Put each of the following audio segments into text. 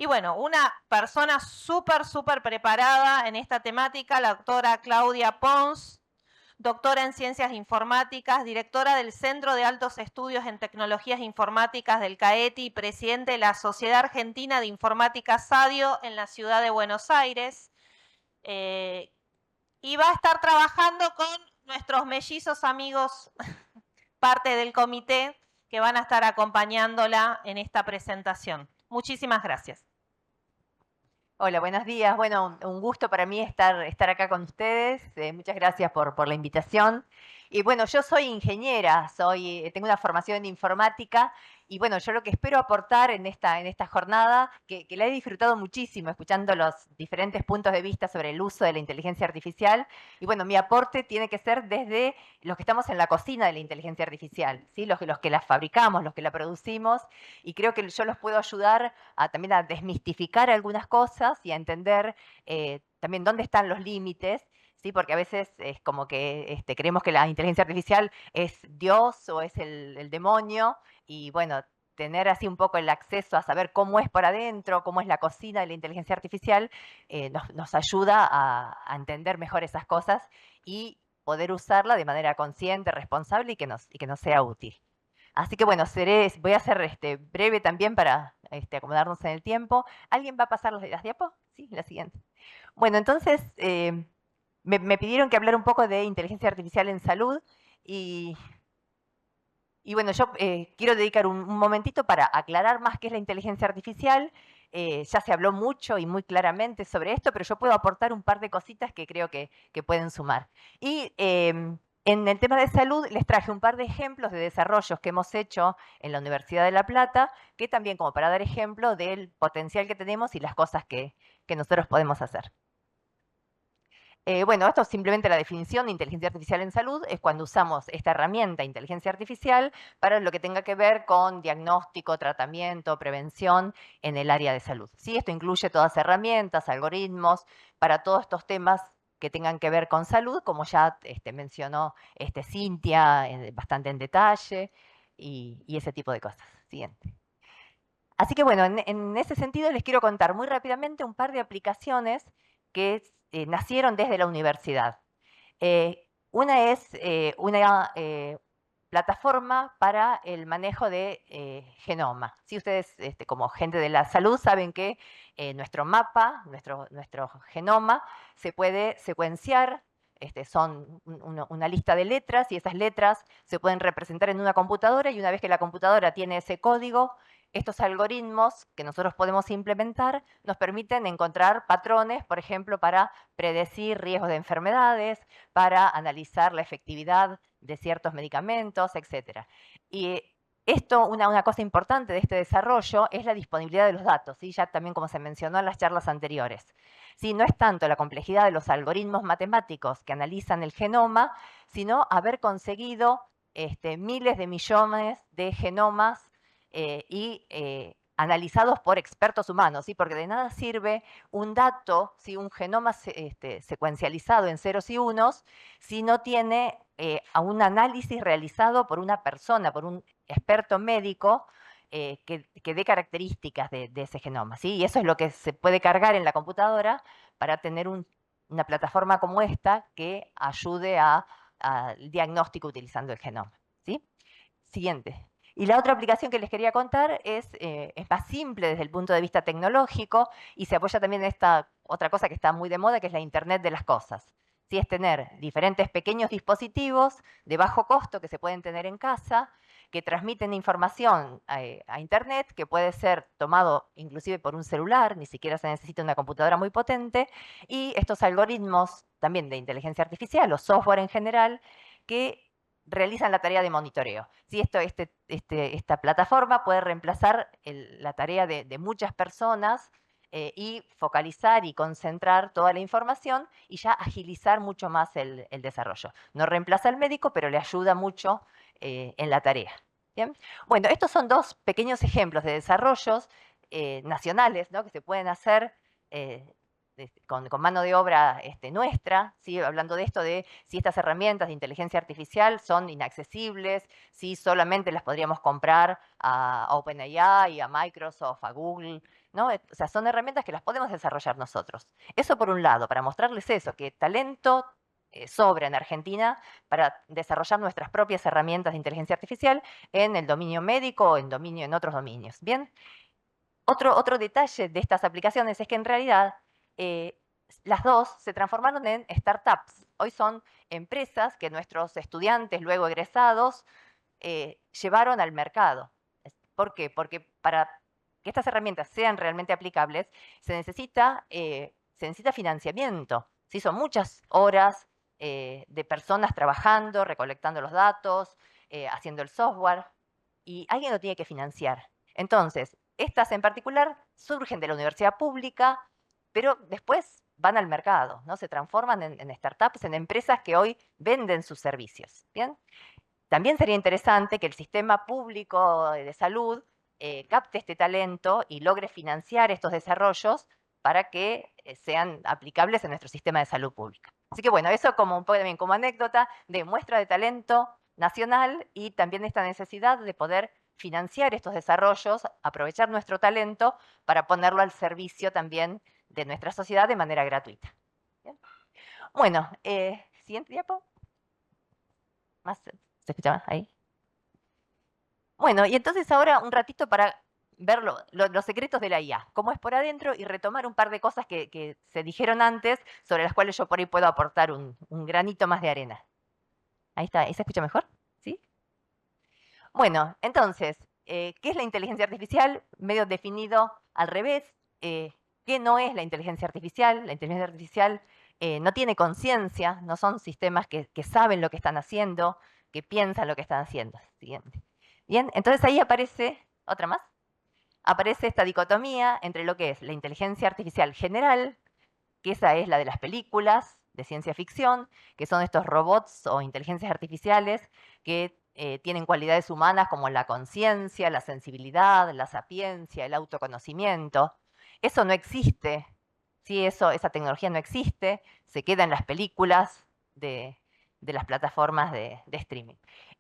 Y bueno, una persona súper preparada en esta temática, la doctora Claudia Pons, doctora en Ciencias Informáticas, directora del Centro de Altos Estudios en Tecnologías Informáticas del CAETI y presidente de la Sociedad Argentina de Informática SADIO en la ciudad de Buenos Aires. Y va a estar trabajando con nuestros mellizos amigos, parte del comité, que van a estar acompañándola en esta presentación. Muchísimas gracias. Hola, buenos días. Bueno, un gusto para mí estar acá con ustedes. Muchas gracias por la invitación. Y bueno, yo soy ingeniera, tengo una formación en informática y bueno, yo lo que espero aportar en esta jornada, que la he disfrutado muchísimo escuchando los diferentes puntos de vista sobre el uso de la inteligencia artificial. Y bueno, mi aporte tiene que ser desde los que estamos en la cocina de la inteligencia artificial, ¿sí? Los que la fabricamos, los que la producimos, y creo que yo los puedo ayudar también a desmistificar algunas cosas y a entender también dónde están los límites, ¿sí? Porque a veces es como que creemos que la inteligencia artificial es Dios o es el demonio, y bueno, tener así un poco el acceso a saber cómo es por adentro, cómo es la cocina de la inteligencia artificial, nos ayuda a entender mejor esas cosas y poder usarla de manera consciente, responsable y que nos sea útil. Así que bueno, voy a ser breve también para acomodarnos en el tiempo. ¿Alguien va a pasar las diapos? Sí, la siguiente. Bueno, entonces me pidieron que hablara un poco de inteligencia artificial en salud y, y bueno, yo quiero dedicar un momentito para aclarar más qué es la inteligencia artificial. Ya se habló mucho y muy claramente sobre esto, pero yo puedo aportar un par de cositas que creo que pueden sumar. Y en el tema de salud les traje un par de ejemplos de desarrollos que hemos hecho en la Universidad de La Plata, que también como para dar ejemplo del potencial que tenemos y las cosas que nosotros podemos hacer. Bueno, esto es simplemente la definición de inteligencia artificial en salud, es cuando usamos esta herramienta, inteligencia artificial, para lo que tenga que ver con diagnóstico, tratamiento, prevención en el área de salud. ¿Sí? Esto incluye todas herramientas, algoritmos, para todos estos temas que tengan que ver con salud, como ya mencionó Cintia bastante en detalle, y ese tipo de cosas. Siguiente. Así que bueno, en ese sentido les quiero contar muy rápidamente un par de aplicaciones que nacieron desde la universidad. Una es una plataforma para el manejo de genoma. Si ustedes, como gente de la salud, saben que nuestro mapa, nuestro genoma, se puede secuenciar. Son una lista de letras y esas letras se pueden representar en una computadora, y una vez que la computadora tiene ese código, estos algoritmos que nosotros podemos implementar nos permiten encontrar patrones, por ejemplo, para predecir riesgos de enfermedades, para analizar la efectividad de ciertos medicamentos, etc. Y esto, una cosa importante de este desarrollo es la disponibilidad de los datos, ¿sí? Ya también como se mencionó en las charlas anteriores. ¿Sí? No es tanto la complejidad de los algoritmos matemáticos que analizan el genoma, sino haber conseguido miles de millones de genomas analizados por expertos humanos, ¿sí? Porque de nada sirve un dato, ¿sí? Un genoma secuencializado en ceros y unos, si no tiene a un análisis realizado por una persona, por un experto médico, que dé características de ese genoma, ¿sí? Y eso es lo que se puede cargar en la computadora para tener una plataforma como esta que ayude al diagnóstico utilizando el genoma, ¿sí? Siguiente. Y la otra aplicación que les quería contar es más simple desde el punto de vista tecnológico y se apoya también en esta otra cosa que está muy de moda, que es la Internet de las cosas. Sí, es tener diferentes pequeños dispositivos de bajo costo que se pueden tener en casa, que transmiten información a Internet, que puede ser tomado inclusive por un celular, ni siquiera se necesita una computadora muy potente, y estos algoritmos también de inteligencia artificial o software en general, que realizan la tarea de monitoreo. ¿Sí? Esta plataforma puede reemplazar la tarea de muchas personas y focalizar y concentrar toda la información y ya agilizar mucho más el desarrollo. No reemplaza al médico, pero le ayuda mucho en la tarea. ¿Bien? Bueno, estos son dos pequeños ejemplos de desarrollos nacionales, ¿no? Que se pueden hacer con mano de obra nuestra, ¿sí? Hablando de esto de si estas herramientas de inteligencia artificial son inaccesibles, si solamente las podríamos comprar a OpenAI, a Microsoft, a Google, ¿no? O sea, son herramientas que las podemos desarrollar nosotros. Eso por un lado, para mostrarles eso, que talento sobra en Argentina para desarrollar nuestras propias herramientas de inteligencia artificial en el dominio médico o en otros dominios. Bien, otro detalle de estas aplicaciones es que en realidad las dos se transformaron en startups. Hoy son empresas que nuestros estudiantes, luego egresados, llevaron al mercado. ¿Por qué? Porque para que estas herramientas sean realmente aplicables, se necesita financiamiento. ¿Sí? Son muchas horas de personas trabajando, recolectando los datos, haciendo el software, y alguien lo tiene que financiar. Entonces, estas en particular surgen de la universidad pública, pero después van al mercado, ¿no? Se transforman en startups, en empresas que hoy venden sus servicios. ¿Bien? También sería interesante que el sistema público de salud capte este talento y logre financiar estos desarrollos para que sean aplicables en nuestro sistema de salud pública. Así que bueno, eso como un poco también como anécdota de muestra de talento nacional y también esta necesidad de poder financiar estos desarrollos, aprovechar nuestro talento para ponerlo al servicio también de nuestra sociedad de manera gratuita. ¿Bien? Bueno, siguiente diapo. Más, ¿se escucha más ahí? Bueno, y entonces ahora un ratito para ver los secretos de la IA, cómo es por adentro y retomar un par de cosas que se dijeron antes, sobre las cuales yo por ahí puedo aportar un granito más de arena. Ahí está, ¿ahí se escucha mejor? ¿Sí? Bueno, entonces, ¿qué es la inteligencia artificial? Medio definido al revés. ¿Qué no es la inteligencia artificial? La inteligencia artificial no tiene conciencia, no son sistemas que saben lo que están haciendo, que piensan lo que están haciendo. Siguiente. Bien, entonces ahí aparece, otra más, aparece esta dicotomía entre lo que es la inteligencia artificial general, que esa es la de las películas de ciencia ficción, que son estos robots o inteligencias artificiales que tienen cualidades humanas como la conciencia, la sensibilidad, la sapiencia, el autoconocimiento. Eso no existe, ¿sí? Esa tecnología no existe, se queda en las películas de las plataformas de streaming.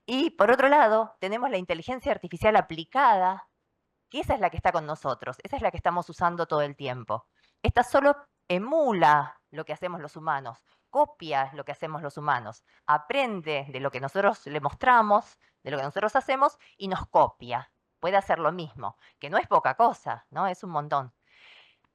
Y por otro lado, tenemos la inteligencia artificial aplicada, que esa es la que está con nosotros, esa es la que estamos usando todo el tiempo. Esta solo emula lo que hacemos los humanos, copia lo que hacemos los humanos, aprende de lo que nosotros le mostramos, de lo que nosotros hacemos y nos copia. Puede hacer lo mismo, que no es poca cosa, ¿no? Es un montón.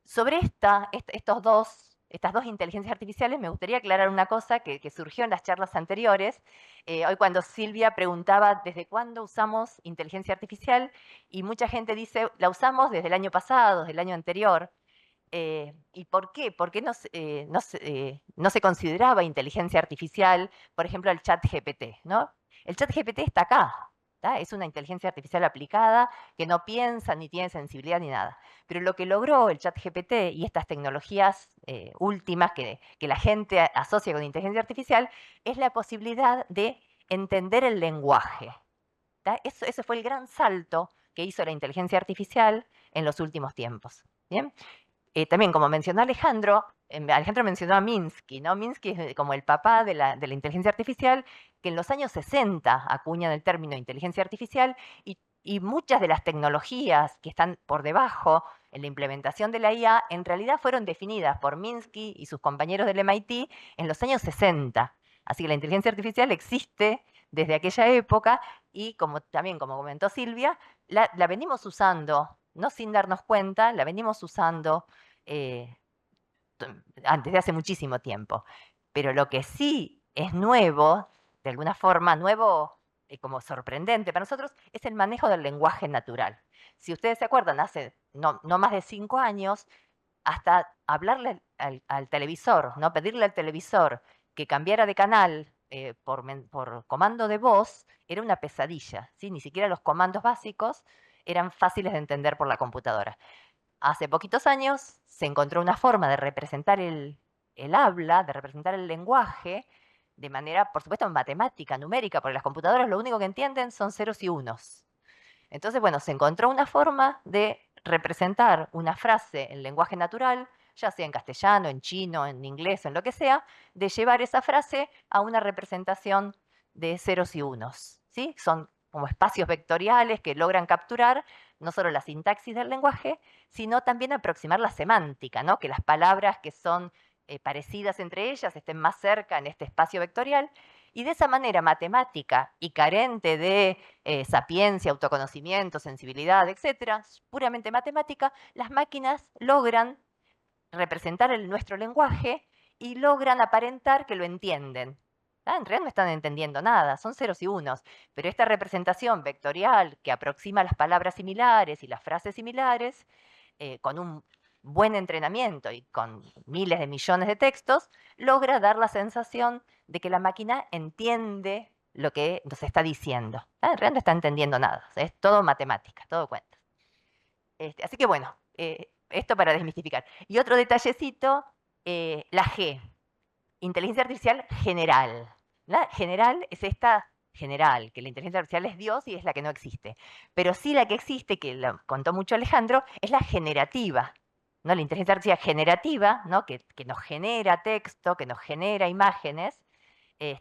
Sobre estas dos inteligencias artificiales, me gustaría aclarar una cosa que surgió en las charlas anteriores. Hoy cuando Silvia preguntaba desde cuándo usamos inteligencia artificial, y mucha gente dice, la usamos desde el año pasado, desde el año anterior. ¿Y por qué? ¿Por qué no se consideraba inteligencia artificial, por ejemplo, el chat GPT, ¿no? El chat GPT está acá, ¿tá? Es una inteligencia artificial aplicada que no piensa, ni tiene sensibilidad, ni nada. Pero lo que logró el chat GPT y estas tecnologías últimas que la gente asocia con inteligencia artificial es la posibilidad de entender el lenguaje. ¿Tá? Ese fue el gran salto que hizo la inteligencia artificial en los últimos tiempos. ¿Bien? También, como mencionó Alejandro, Alejandro mencionó a Minsky, ¿no? Minsky es como el papá de la inteligencia artificial, que en los años 60 acuñan el término inteligencia artificial y muchas de las tecnologías que están por debajo en la implementación de la IA en realidad fueron definidas por Minsky y sus compañeros del MIT en los años 60. Así que la inteligencia artificial existe desde aquella época y también como comentó Silvia, la venimos usando, no sin darnos cuenta, la venimos usando desde hace muchísimo tiempo. Pero lo que sí es nuevo, de alguna forma, nuevo como sorprendente para nosotros, es el manejo del lenguaje natural. Si ustedes se acuerdan, hace no más de 5 años, hasta hablarle al televisor, ¿no? Pedirle al televisor que cambiara de canal por comando de voz, era una pesadilla, ¿sí? Ni siquiera los comandos básicos eran fáciles de entender por la computadora. Hace poquitos años se encontró una forma de representar el habla, de representar el lenguaje, de manera, por supuesto, matemática, numérica, porque las computadoras lo único que entienden son ceros y unos. Entonces, bueno, se encontró una forma de representar una frase en lenguaje natural, ya sea en castellano, en chino, en inglés, en lo que sea, de llevar esa frase a una representación de ceros y unos. ¿Sí? Son como espacios vectoriales que logran capturar no solo la sintaxis del lenguaje, sino también aproximar la semántica, ¿no? Que las palabras que son parecidas entre ellas estén más cerca en este espacio vectorial, y de esa manera matemática y carente de sapiencia, autoconocimiento, sensibilidad, etcétera, puramente matemática, las máquinas logran representar nuestro lenguaje y logran aparentar que lo entienden. En realidad no están entendiendo nada, son ceros y unos, pero esta representación vectorial que aproxima las palabras similares y las frases similares, con un buen entrenamiento y con miles de millones de textos, logra dar la sensación de que la máquina entiende lo que nos está diciendo. En realidad no está entendiendo nada, es todo matemática, todo cuentas. Así que bueno, esto para desmistificar. Y otro detallecito, la G, inteligencia artificial general. La general es esta general, que la inteligencia artificial es Dios y es la que no existe. Pero sí la que existe, que lo contó mucho Alejandro, es la generativa. ¿No? La inteligencia artificial generativa, ¿no? que nos genera texto, que nos genera imágenes, es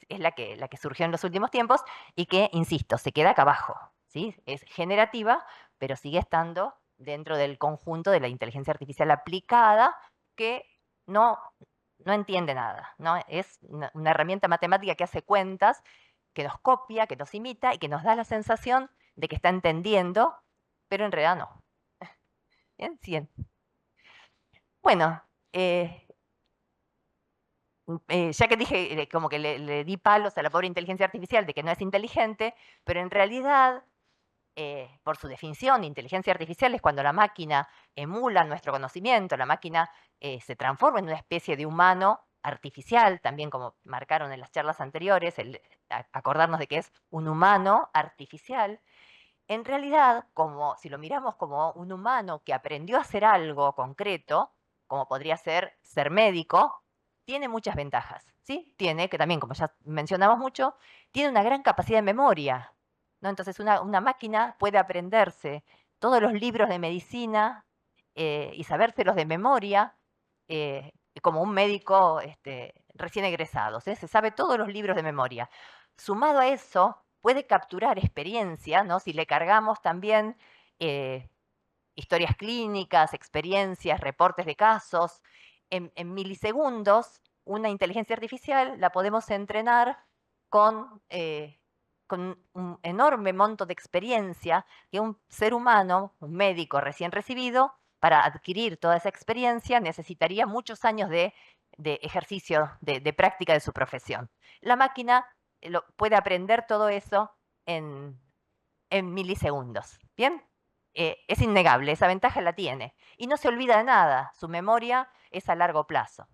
la que surgió en los últimos tiempos y que, insisto, se queda acá abajo. ¿Sí? Es generativa, pero sigue estando dentro del conjunto de la inteligencia artificial aplicada que no, no entiende nada. ¿No? Es una herramienta matemática que hace cuentas, que nos copia, que nos imita y que nos da la sensación de que está entendiendo, pero en realidad no. ¿Bien? Bien. Bueno, ya que dije, como que le di palos a la pobre inteligencia artificial de que no es inteligente, pero en realidad, por su definición, inteligencia artificial es cuando la máquina emula nuestro conocimiento, la máquina se transforma en una especie de humano artificial, también como marcaron en las charlas anteriores, acordarnos de que es un humano artificial. En realidad, como si lo miramos como un humano que aprendió a hacer algo concreto, como podría ser médico, tiene muchas ventajas. ¿Sí? Tiene, que también, como ya mencionamos mucho, tiene una gran capacidad de memoria. ¿No? Entonces, una máquina puede aprenderse todos los libros de medicina y sabérselos de memoria, como un médico recién egresado. Se sabe todos los libros de memoria. Sumado a eso, puede capturar experiencia, ¿no? Si le cargamos también historias clínicas, experiencias, reportes de casos, en milisegundos, una inteligencia artificial la podemos entrenar con un enorme monto de experiencia que un ser humano, un médico recién recibido, para adquirir toda esa experiencia necesitaría muchos años de ejercicio, de práctica de su profesión. La máquina puede aprender todo eso en milisegundos. ¿Bien? Es innegable, esa ventaja la tiene. Y no se olvida de nada, su memoria es a largo plazo.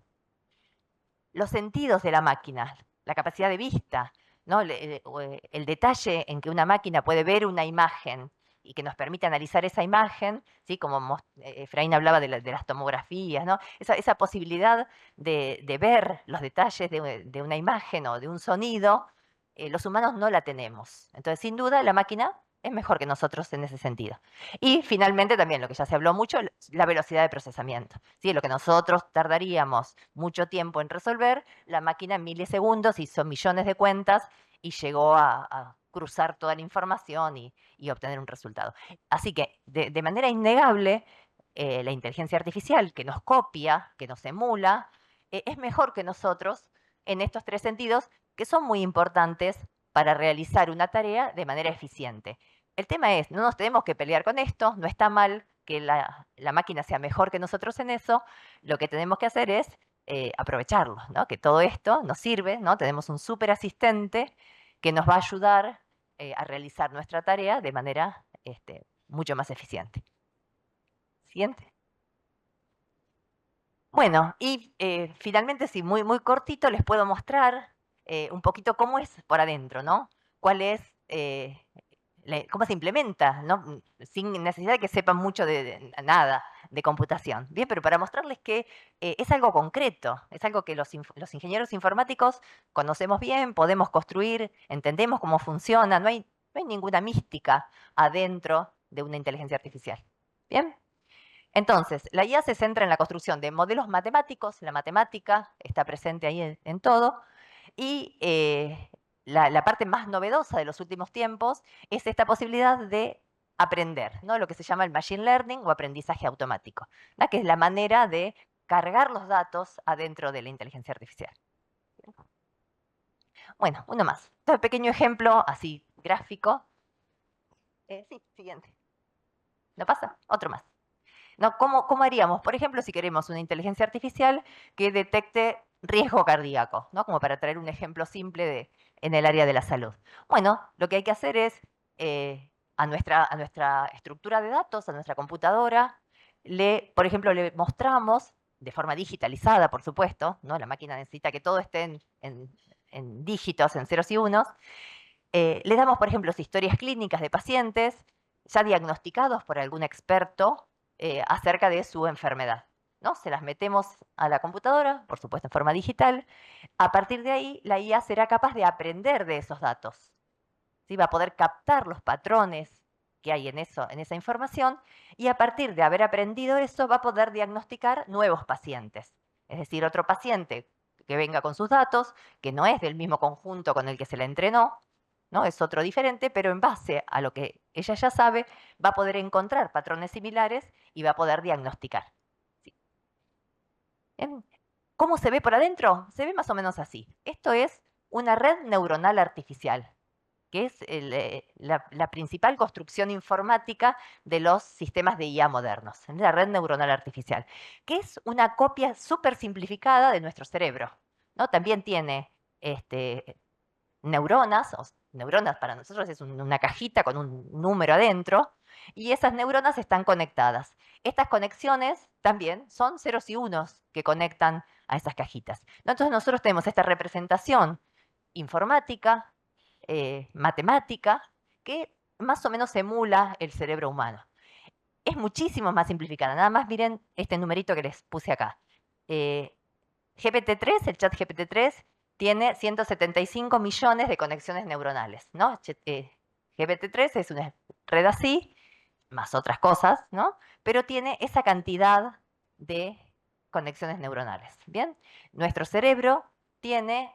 Los sentidos de la máquina, la capacidad de vista, ¿no? El detalle en que una máquina puede ver una imagen y que nos permite analizar esa imagen, ¿sí? Como Efraín hablaba de las tomografías, ¿no? Esa posibilidad de ver los detalles de una imagen o de un sonido, los humanos no la tenemos. Entonces, sin duda, la máquina es mejor que nosotros en ese sentido. Y finalmente también, lo que ya se habló mucho, la velocidad de procesamiento. ¿Sí? Lo que nosotros tardaríamos mucho tiempo en resolver, la máquina en milisegundos hizo millones de cuentas y llegó a cruzar toda la información y obtener un resultado. Así que, de manera innegable, la inteligencia artificial que nos copia, que nos emula, es mejor que nosotros en estos tres sentidos que son muy importantes para realizar una tarea de manera eficiente. El tema es, no nos tenemos que pelear con esto, no está mal que la máquina sea mejor que nosotros en eso, lo que tenemos que hacer es aprovecharlo, ¿no? Que todo esto nos sirve, ¿no? Tenemos un súper asistente que nos va a ayudar a realizar nuestra tarea de manera mucho más eficiente. Siguiente. Bueno, y finalmente, sí, muy, muy cortito, les puedo mostrar un poquito cómo es por adentro, ¿no? Cuál es, cómo se implementa, ¿no? Sin necesidad de que sepan mucho de nada de computación. Bien, pero para mostrarles que es algo concreto, es algo que los ingenieros informáticos conocemos bien, podemos construir, entendemos cómo funciona, no hay ninguna mística adentro de una inteligencia artificial. ¿Bien? Entonces, la IA se centra en la construcción de modelos matemáticos, la matemática está presente ahí en todo, y la parte más novedosa de los últimos tiempos es esta posibilidad de aprender, ¿no? Lo que se llama el machine learning o aprendizaje automático, ¿no? Que es la manera de cargar los datos adentro de la inteligencia artificial. Bueno, uno más. Este pequeño ejemplo así gráfico. Sí, siguiente. ¿No pasa? Otro más. ¿No? ¿Cómo haríamos? Por ejemplo, si queremos una inteligencia artificial que detecte riesgo cardíaco, ¿no? Como para traer un ejemplo simple en el área de la salud. Bueno, lo que hay que hacer es a nuestra estructura de datos, a nuestra computadora, por ejemplo, le mostramos de forma digitalizada, por supuesto, ¿no? La máquina necesita que todo esté en dígitos, en ceros y unos. Le damos, por ejemplo, historias clínicas de pacientes ya diagnosticados por algún experto acerca de su enfermedad, ¿no? Se las metemos a la computadora, por supuesto en forma digital. A partir de ahí, la IA será capaz de aprender de esos datos. ¿Sí? Va a poder captar los patrones que hay en esa información y a partir de haber aprendido eso va a poder diagnosticar nuevos pacientes. Es decir, otro paciente que venga con sus datos, que no es del mismo conjunto con el que se le entrenó, ¿no? Es otro diferente, pero en base a lo que ella ya sabe, va a poder encontrar patrones similares y va a poder diagnosticar. ¿Sí? ¿Cómo se ve por adentro? Se ve más o menos así. Esto es una red neuronal artificial, que es la principal construcción informática de los sistemas de IA modernos, la red neuronal artificial, que es una copia súper simplificada de nuestro cerebro, ¿no? También tiene neuronas, neuronas para nosotros es una cajita con un número adentro, y esas neuronas están conectadas. Estas conexiones también son ceros y unos que conectan a esas cajitas. Entonces nosotros tenemos esta representación informática, matemática, que más o menos emula el cerebro humano. Es muchísimo más simplificada. Nada más miren este numerito que les puse acá. GPT-3, el chat GPT-3, tiene 175 millones de conexiones neuronales, ¿no? GPT-3 es una red así, más otras cosas, ¿no? Pero tiene esa cantidad de conexiones neuronales, ¿bien? Nuestro cerebro tiene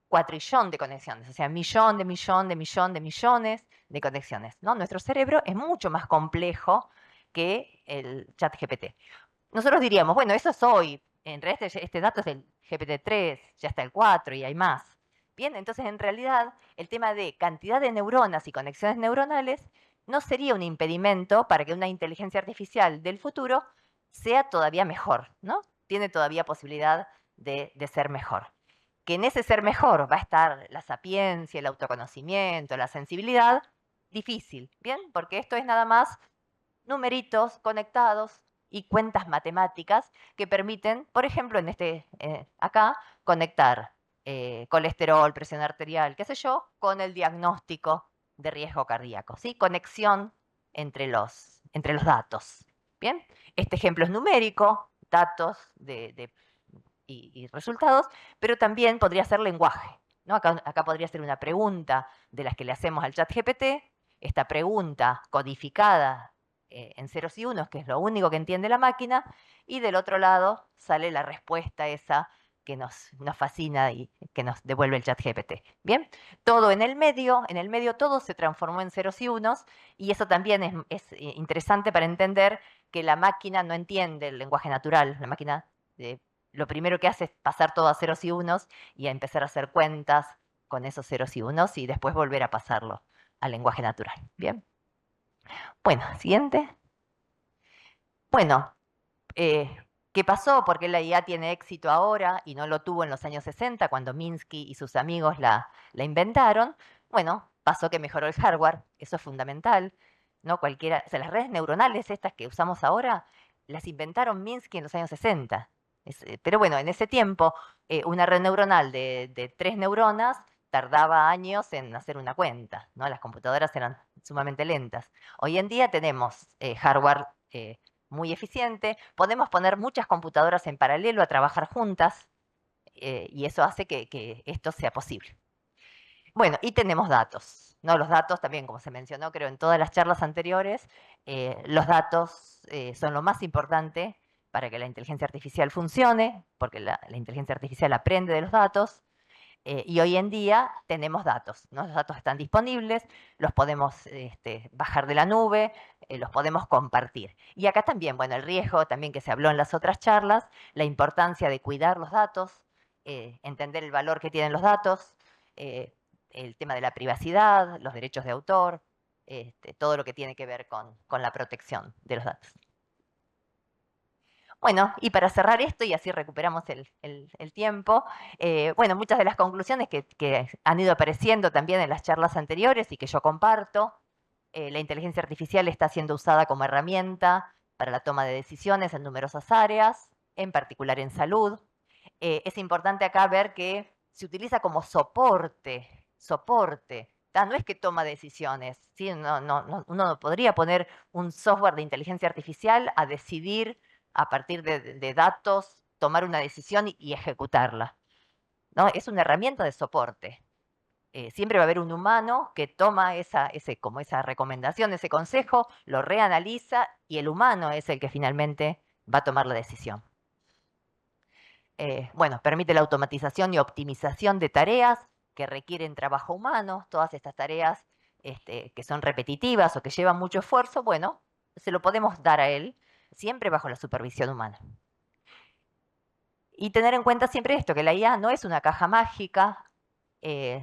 cuatrillón de conexiones, o sea, millón de millón de millón de millones de conexiones, ¿no? Nuestro cerebro es mucho más complejo que el chat GPT. Nosotros diríamos, bueno, eso es hoy, en realidad este dato es del GPT-3, ya está el 4 y hay más. Bien, entonces en realidad el tema de cantidad de neuronas y conexiones neuronales no sería un impedimento para que una inteligencia artificial del futuro sea todavía mejor, ¿no? Tiene todavía posibilidad de ser mejor. Que en ese ser mejor va a estar la sapiencia, el autoconocimiento, la sensibilidad, difícil, ¿bien? Porque esto es nada más numeritos conectados y cuentas matemáticas que permiten, por ejemplo, acá, conectar colesterol, presión arterial, qué sé yo, con el diagnóstico de riesgo cardíaco, ¿sí? Conexión entre los datos. Bien, este ejemplo es numérico, datos y resultados, pero también podría ser lenguaje, ¿no? Acá podría ser una pregunta de las que le hacemos al chat GPT, esta pregunta codificada en ceros y unos, que es lo único que entiende la máquina, y del otro lado sale la respuesta esa que nos fascina y que nos devuelve el chat GPT. Bien, todo en el medio todo se transformó en ceros y unos, y eso también es interesante para entender que la máquina no entiende el lenguaje natural. La máquina lo primero que hace es pasar todo a ceros y unos y a empezar a hacer cuentas con esos ceros y unos y después volver a pasarlo al lenguaje natural. Bien. Bueno, siguiente. Bueno, ¿qué pasó? ¿Por qué la IA tiene éxito ahora y no lo tuvo en los años 60 cuando Minsky y sus amigos la inventaron? Bueno, pasó que mejoró el hardware, eso es fundamental. ¿No? O sea, las redes neuronales estas que usamos ahora, las inventaron Minsky en los años 60. Pero bueno, en ese tiempo, una red neuronal de 3 neuronas tardaba años en hacer una cuenta, ¿no? Las computadoras eran sumamente lentas. Hoy en día tenemos hardware muy eficiente, podemos poner muchas computadoras en paralelo a trabajar juntas y eso hace que esto sea posible. Bueno, y tenemos datos, ¿no? Los datos también, como se mencionó, creo, en todas las charlas anteriores, los datos son lo más importante para que la inteligencia artificial funcione, porque la inteligencia artificial aprende de los datos. Y hoy en día tenemos datos, ¿no? Los datos están disponibles, los podemos bajar de la nube, los podemos compartir. Y acá también, bueno, el riesgo también que se habló en las otras charlas, la importancia de cuidar los datos, entender el valor que tienen los datos, el tema de la privacidad, los derechos de autor, todo lo que tiene que ver con la protección de los datos. Bueno, y para cerrar esto, y así recuperamos el tiempo, bueno, muchas de las conclusiones que han ido apareciendo también en las charlas anteriores y que yo comparto, la inteligencia artificial está siendo usada como herramienta para la toma de decisiones en numerosas áreas, en particular en salud. Es importante acá ver que se utiliza como soporte, no es que toma decisiones, ¿sí? Uno no podría poner un software de inteligencia artificial a decidir a partir de datos, tomar una decisión y ejecutarla, ¿no? Es una herramienta de soporte. Siempre va a haber un humano que toma como esa recomendación, ese consejo, lo reanaliza y el humano es el que finalmente va a tomar la decisión. Bueno, permite la automatización y optimización de tareas que requieren trabajo humano, todas estas tareas que son repetitivas o que llevan mucho esfuerzo, bueno, se lo podemos dar a él, siempre bajo la supervisión humana. Y tener en cuenta siempre esto, que la IA no es una caja mágica,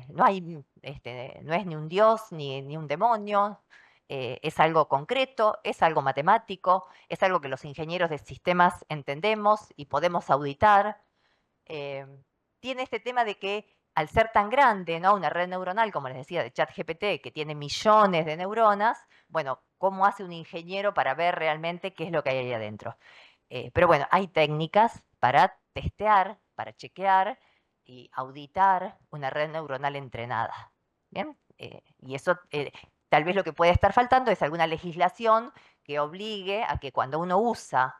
no es ni un dios ni un demonio, es algo concreto, es algo matemático, es algo que los ingenieros de sistemas entendemos y podemos auditar. Tiene este tema de que al ser tan grande, ¿no? Una red neuronal, como les decía, de ChatGPT, que tiene millones de neuronas, bueno, ¿cómo hace un ingeniero para ver realmente qué es lo que hay ahí adentro? Pero bueno, hay técnicas para testear, para chequear y auditar una red neuronal entrenada. ¿Bien? Y eso, tal vez lo que puede estar faltando es alguna legislación que obligue a que cuando uno usa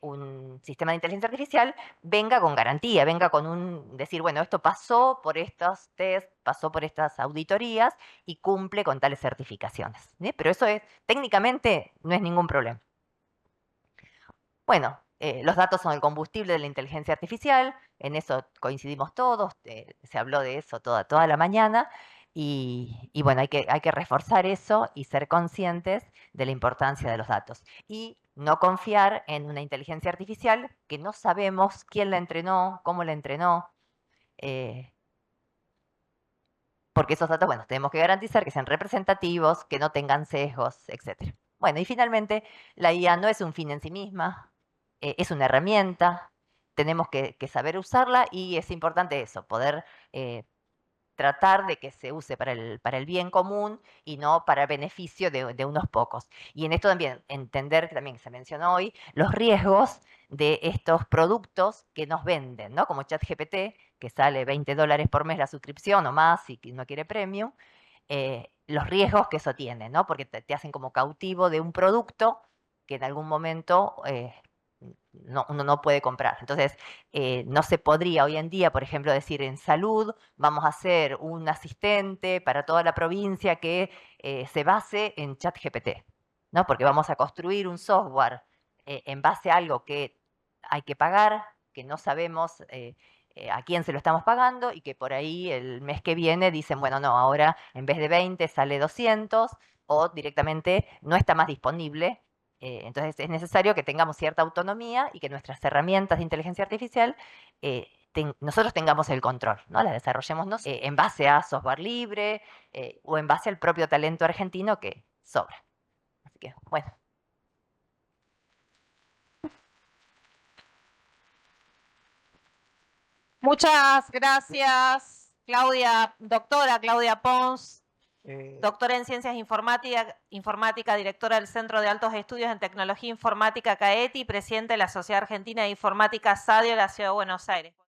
un sistema de inteligencia artificial venga con garantía, venga con decir, bueno, esto pasó por estos test, pasó por estas auditorías y cumple con tales certificaciones. Pero eso técnicamente no es ningún problema. Bueno, los datos son el combustible de la inteligencia artificial, en eso coincidimos todos, se habló de eso toda la mañana, y bueno, hay que reforzar eso y ser conscientes de la importancia de los datos. Y no confiar en una inteligencia artificial que no sabemos quién la entrenó, cómo la entrenó, porque esos datos, bueno, tenemos que garantizar que sean representativos, que no tengan sesgos, etc. Bueno, y finalmente, la IA no es un fin en sí misma, es una herramienta, tenemos que saber usarla y es importante eso, poder tratar de que se use para el bien común y no para beneficio de unos pocos. Y en esto también entender, que también se mencionó hoy, los riesgos de estos productos que nos venden, ¿no? Como ChatGPT, que sale $20 por mes la suscripción o más si no quiere premium, los riesgos que eso tiene, ¿no? Porque te hacen como cautivo de un producto que en algún momento uno no puede comprar. Entonces, no se podría hoy en día, por ejemplo, decir en salud, vamos a hacer un asistente para toda la provincia que se base en ChatGPT, ¿no? Porque vamos a construir un software en base a algo que hay que pagar, que no sabemos a quién se lo estamos pagando y que por ahí el mes que viene dicen, bueno, no, ahora en vez de 20 sale 200 o directamente no está más disponible. Entonces es necesario que tengamos cierta autonomía y que nuestras herramientas de inteligencia artificial nosotros tengamos el control, ¿no? Las desarrollemos en base a software libre o en base al propio talento argentino que sobra. Así que, bueno. Muchas gracias, Claudia, doctora Claudia Pons, doctora en Ciencias Informática, directora del Centro de Altos Estudios en Tecnología Informática CAETI, presidente de la Sociedad Argentina de Informática SADIO de la Ciudad de Buenos Aires.